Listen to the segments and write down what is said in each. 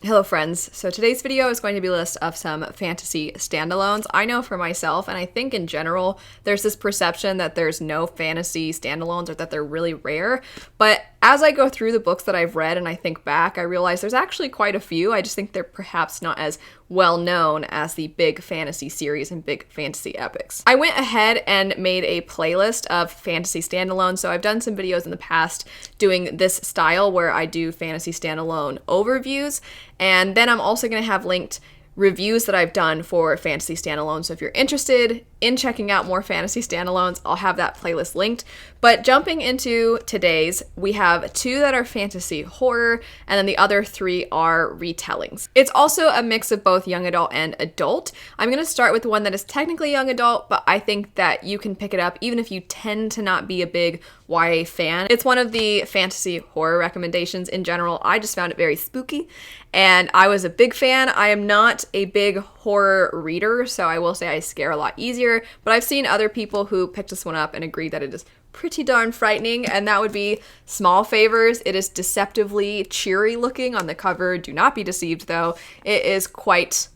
Hello friends, so today's video is going to be a list of some fantasy standalones. I know for myself, and I think in general, there's this perception that there's no fantasy standalones or that they're really rare, but as I go through the books that I've read and I think back, I realize there's actually quite a few. I just think they're perhaps not as well known as the big fantasy series and big fantasy epics. I went ahead and made a playlist of fantasy standalones, so I've done some videos in the past doing this style where I do fantasy standalone overviews. And then I'm also going to have linked reviews that I've done for fantasy standalones. So if you're interested in checking out more fantasy standalones, I'll have that playlist linked. But jumping into today's, we have 2 that are fantasy horror, and then the other 3 are retellings. It's also a mix of both young adult and adult. I'm going to start with one that is technically young adult, but I think that you can pick it up even if you tend to not be a big YA fan. It's one of the fantasy horror recommendations in general. I just found it very spooky, and I was a big fan. I am not a big horror reader, so I will say I scare a lot easier, but I've seen other people who picked this one up and agree that it is pretty darn frightening, and that would be Small Favors. It is deceptively cheery looking on the cover. Do not be deceived though. It is quite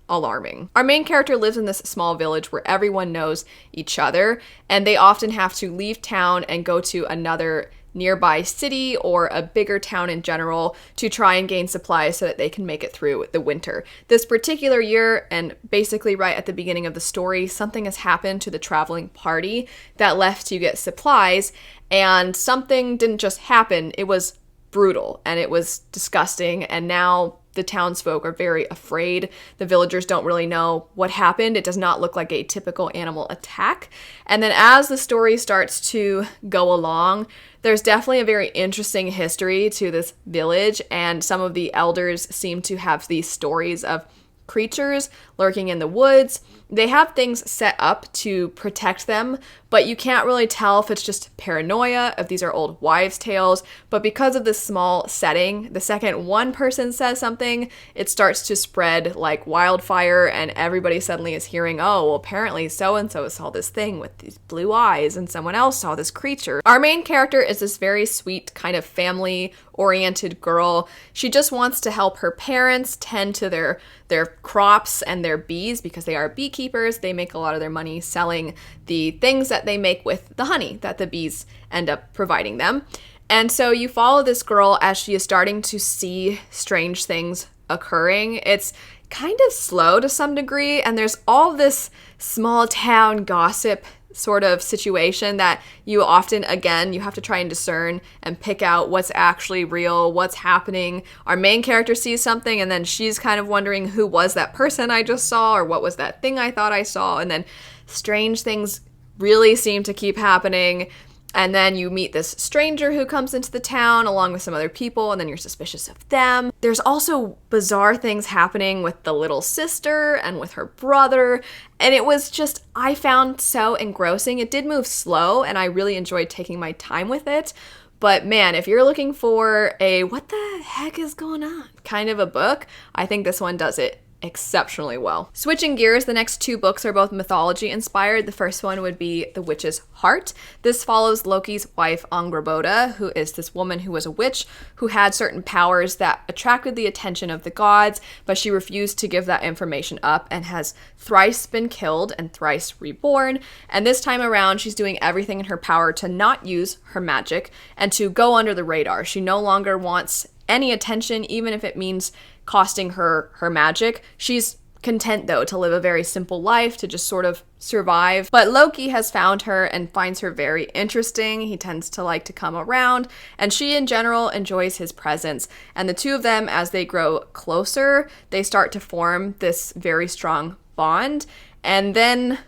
alarming. Our main character lives in this small village where everyone knows each other, and they often have to leave town and go to another nearby city or a bigger town in general to try and gain supplies so that they can make it through the winter. This particular year, and basically right at the beginning of the story, something has happened to the traveling party that left to get supplies, and something didn't just happen, it was brutal and it was disgusting, and now the townsfolk are very afraid. The villagers don't really know what happened. It does not look like a typical animal attack. And then as the story starts to go along, there's definitely a very interesting history to this village, and some of the elders seem to have these stories of creatures lurking in the woods. They have things set up to protect them, but you can't really tell if it's just paranoia, if these are old wives' tales. But because of this small setting, the second one person says something, it starts to spread like wildfire, and everybody suddenly is hearing, oh, well, apparently so-and-so saw this thing with these blue eyes, and someone else saw this creature. Our main character is this very sweet, kind of family-oriented girl. She just wants to help her parents tend to their crops and their bees, because they are beekeepers. They make a lot of their money selling the things that they make with the honey that the bees end up providing them. And so you follow this girl as she is starting to see strange things occurring. It's kind of slow to some degree, and there's all this small town gossip sort of situation that you often, again, you have to try and discern and pick out what's actually real, what's happening. Our main character sees something, and then she's kind of wondering, who was that person I just saw, or what was that thing I thought I saw? And then strange things really seem to keep happening. And then you meet this stranger who comes into the town along with some other people, and then you're suspicious of them. There's also bizarre things happening with the little sister and with her brother, and it was just, I found so engrossing. It did move slow, and I really enjoyed taking my time with it. But man, if you're looking for a what the heck is going on kind of a book, I think this one does it exceptionally well. Switching gears, the next 2 books are both mythology inspired. The first one would be The Witch's Heart. This follows Loki's wife Angrboda, who is this woman who was a witch who had certain powers that attracted the attention of the gods, but she refused to give that information up and has thrice been killed and thrice reborn. And this time around, she's doing everything in her power to not use her magic and to go under the radar. She no longer wants any attention, even if it means costing her magic. She's content, though, to live a very simple life, to just sort of survive. But Loki has found her and finds her very interesting. He tends to like to come around, and she in general enjoys his presence. And the 2 of them, as they grow closer, they start to form this very strong bond. And then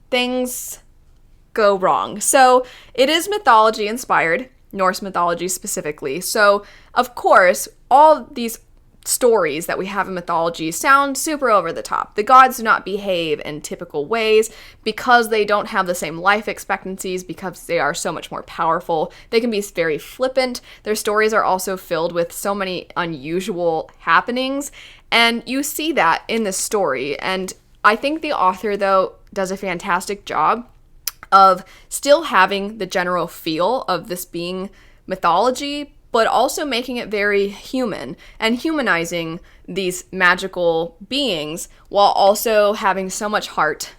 things go wrong. So it is mythology inspired, Norse mythology specifically. So of course, all these stories that we have in mythology sound super over the top. The gods do not behave in typical ways because they don't have the same life expectancies, because they are so much more powerful. They can be very flippant. Their stories are also filled with so many unusual happenings, and you see that in this story. And I think the author, though, does a fantastic job of still having the general feel of this being mythology, but also making it very human and humanizing these magical beings while also having so much heart,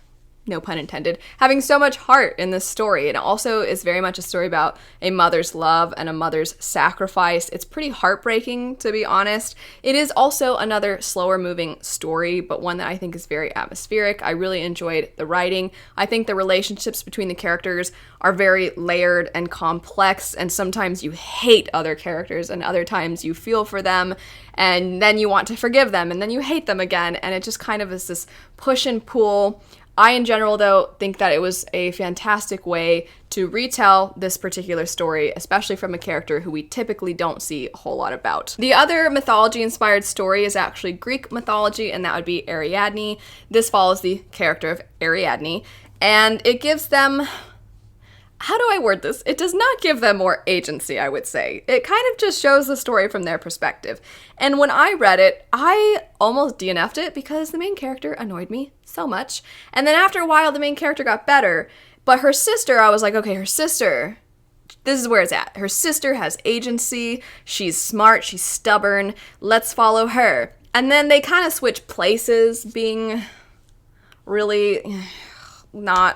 no pun intended, having so much heart in this story. It also is very much a story about a mother's love and a mother's sacrifice. It's pretty heartbreaking, to be honest. It is also another slower moving story, but one that I think is very atmospheric. I really enjoyed the writing. I think the relationships between the characters are very layered and complex, and sometimes you hate other characters and other times you feel for them, and then you want to forgive them, and then you hate them again, and it just kind of is this push and pull. I, in general, though, think that it was a fantastic way to retell this particular story, especially from a character who we typically don't see a whole lot about. The other mythology-inspired story is actually Greek mythology, and that would be Ariadne. This follows the character of Ariadne, and it gives them... How do I word this? It does not give them more agency, I would say. It kind of just shows the story from their perspective. And when I read it, I almost DNF'd it because the main character annoyed me so much. And then after a while, the main character got better. But her sister, I was like, okay, her sister, this is where it's at. Her sister has agency. She's smart. She's stubborn. Let's follow her. And then they kind of switch places, being really...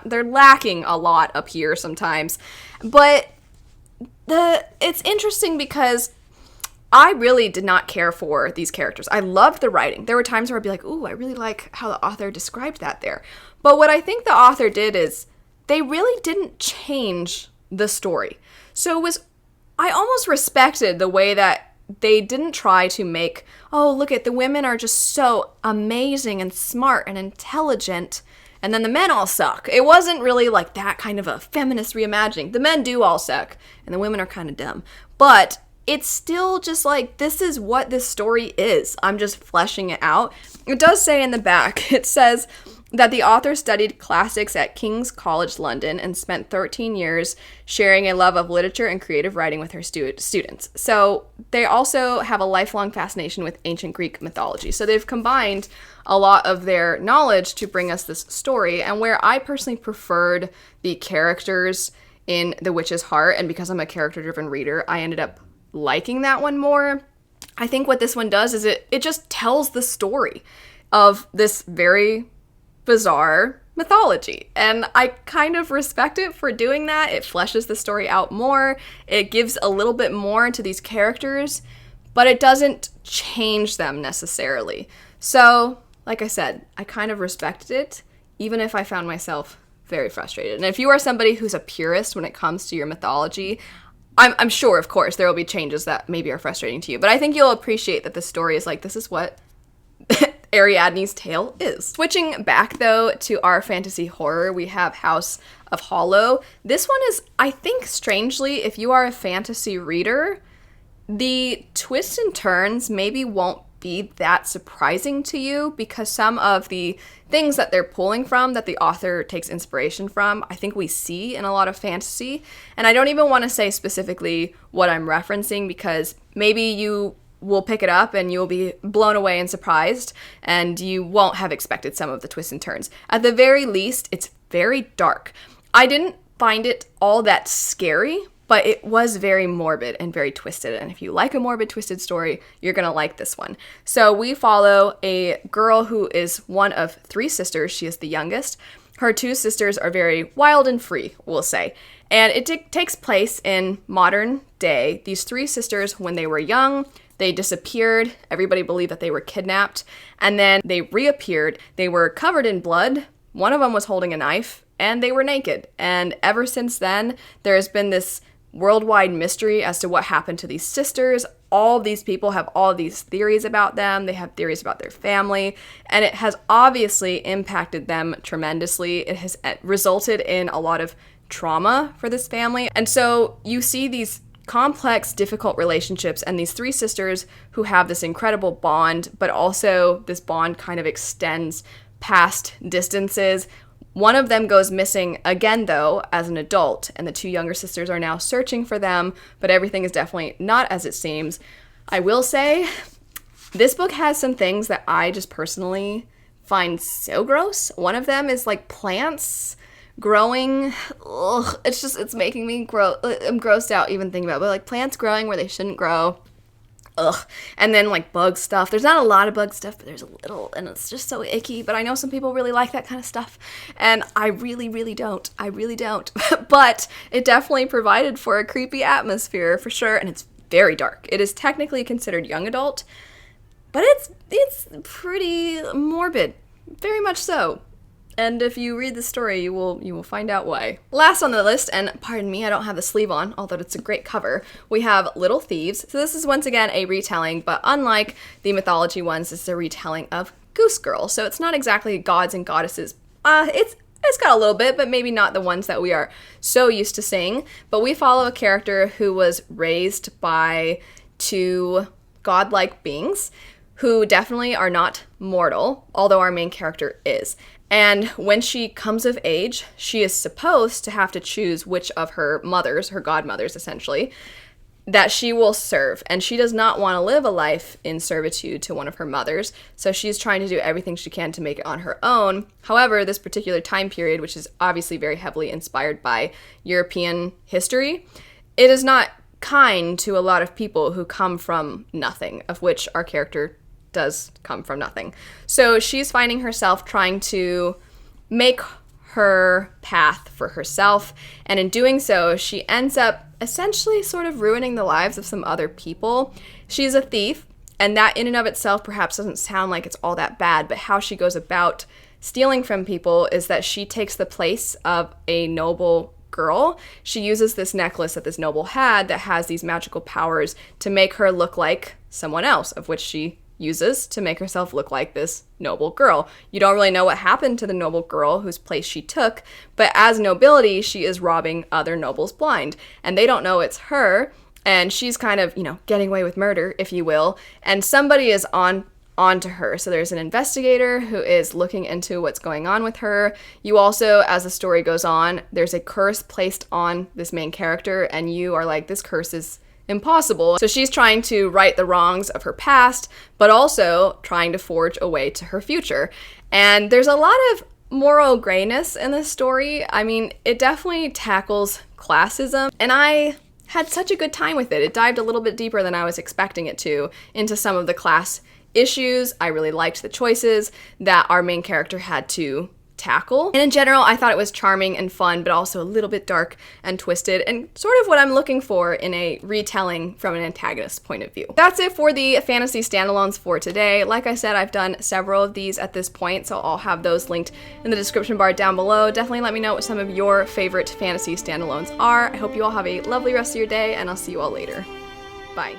they're lacking a lot up here sometimes. But it's interesting because I really did not care for these characters. I loved the writing. There were times where I'd be like, ooh, I really like how the author described that there. But what I think the author did is they really didn't change the story. So I almost respected the way that they didn't try to make, oh, look at the women are just so amazing and smart and intelligent, and then the men all suck. It wasn't really like that kind of a feminist reimagining. The men do all suck, and the women are kind of dumb. But it's still just like, this is what this story is. I'm just fleshing it out. It does say in the back, it says that the author studied classics at King's College London and spent 13 years sharing a love of literature and creative writing with her students. So they also have a lifelong fascination with ancient Greek mythology. So they've combined a lot of their knowledge to bring us this story. And where I personally preferred the characters in The Witch's Heart, and because I'm a character-driven reader, I ended up liking that one more. I think what this one does is it just tells the story of this very bizarre mythology, and I kind of respect it for doing that. It fleshes the story out more. It gives a little bit more to these characters, but it doesn't change them necessarily. So, like I said, I kind of respected it, even if I found myself very frustrated. And if you are somebody who's a purist when it comes to your mythology, I'm sure, of course, there will be changes that maybe are frustrating to you, but I think you'll appreciate that the story is like, this is what Ariadne's tale is. Switching back, though, to our fantasy horror, we have House of Hollow. This one is, I think, strangely, if you are a fantasy reader, the twists and turns maybe won't be that surprising to you, because some of the things that they're pulling from, that the author takes inspiration from, I think we see in a lot of fantasy. And I don't even want to say specifically what I'm referencing, because maybe you will pick it up and you'll be blown away and surprised, and you won't have expected some of the twists and turns. At the very least, it's very dark. I didn't find it all that scary, but it was very morbid and very twisted. And if you like a morbid, twisted story, you're gonna like this one. So we follow a girl who is one of 3 sisters. She is the youngest. Her 2 sisters are very wild and free, we'll say. And it takes place in modern day. These 3 sisters, when they were young, they disappeared. Everybody believed that they were kidnapped. And then they reappeared. They were covered in blood. One of them was holding a knife, and they were naked. And ever since then, there has been this worldwide mystery as to what happened to these sisters. All of these people have all these theories about them. They have theories about their family, and it has obviously impacted them tremendously. It has resulted in a lot of trauma for this family. And so you see these complex, difficult relationships, and these 3 sisters who have this incredible bond, but also this bond kind of extends past distances. One of them goes missing again, though, as an adult, and the 2 younger sisters are now searching for them, but everything is definitely not as it seems. I will say, this book has some things that I just personally find so gross. One of them is like plants growing, ugh, it's making me I'm grossed out even thinking about it. But like plants growing where they shouldn't grow. Ugh. And then like bug stuff. There's not a lot of bug stuff, but there's a little, and it's just so icky. But I know some people really like that kind of stuff, and I really, really don't. I really don't. But it definitely provided for a creepy atmosphere for sure, and it's very dark. It is technically considered young adult, but it's pretty morbid, very much so. And if you read the story, you will find out why. Last on the list, and pardon me, I don't have the sleeve on, although it's a great cover, we have Little Thieves. So this is once again a retelling, but unlike the mythology ones, it's a retelling of Goose Girl. So it's not exactly gods and goddesses. It's got a little bit, but maybe not the ones that we are so used to seeing. But we follow a character who was raised by two godlike beings who definitely are not mortal, although our main character is. And when she comes of age, she is supposed to have to choose which of her mothers, her godmothers essentially, that she will serve. And she does not want to live a life in servitude to one of her mothers, so she's trying to do everything she can to make it on her own. However, this particular time period, which is obviously very heavily inspired by European history, it is not kind to a lot of people who come from nothing, of which our character does come from nothing. So she's finding herself trying to make her path for herself, and in doing so, she ends up essentially sort of ruining the lives of some other people. She's a thief, and that in and of itself perhaps doesn't sound like it's all that bad, but how she goes about stealing from people is that she takes the place of a noble girl. She uses this necklace that this noble had that has these magical powers to make her look like someone else, of which she uses to make herself look like this noble girl. You don't really know what happened to the noble girl whose place she took, but as nobility, she is robbing other nobles blind, and they don't know it's her, and she's kind of, getting away with murder, if you will, and somebody is on to her. So there's an investigator who is looking into what's going on with her. You also, as the story goes on, there's a curse placed on this main character, and you are like, this curse is impossible. So she's trying to right the wrongs of her past, but also trying to forge a way to her future. And there's a lot of moral grayness in this story. I mean, it definitely tackles classism, and I had such a good time with it. It dived a little bit deeper than I was expecting it to into some of the class issues. I really liked the choices that our main character had to tackle. And in general, I thought it was charming and fun, but also a little bit dark and twisted, and sort of what I'm looking for in a retelling from an antagonist's point of view. That's it for the fantasy standalones for today. Like I said, I've done several of these at this point, so I'll have those linked in the description bar down below. Definitely let me know what some of your favorite fantasy standalones are. I hope you all have a lovely rest of your day, and I'll see you all later. Bye.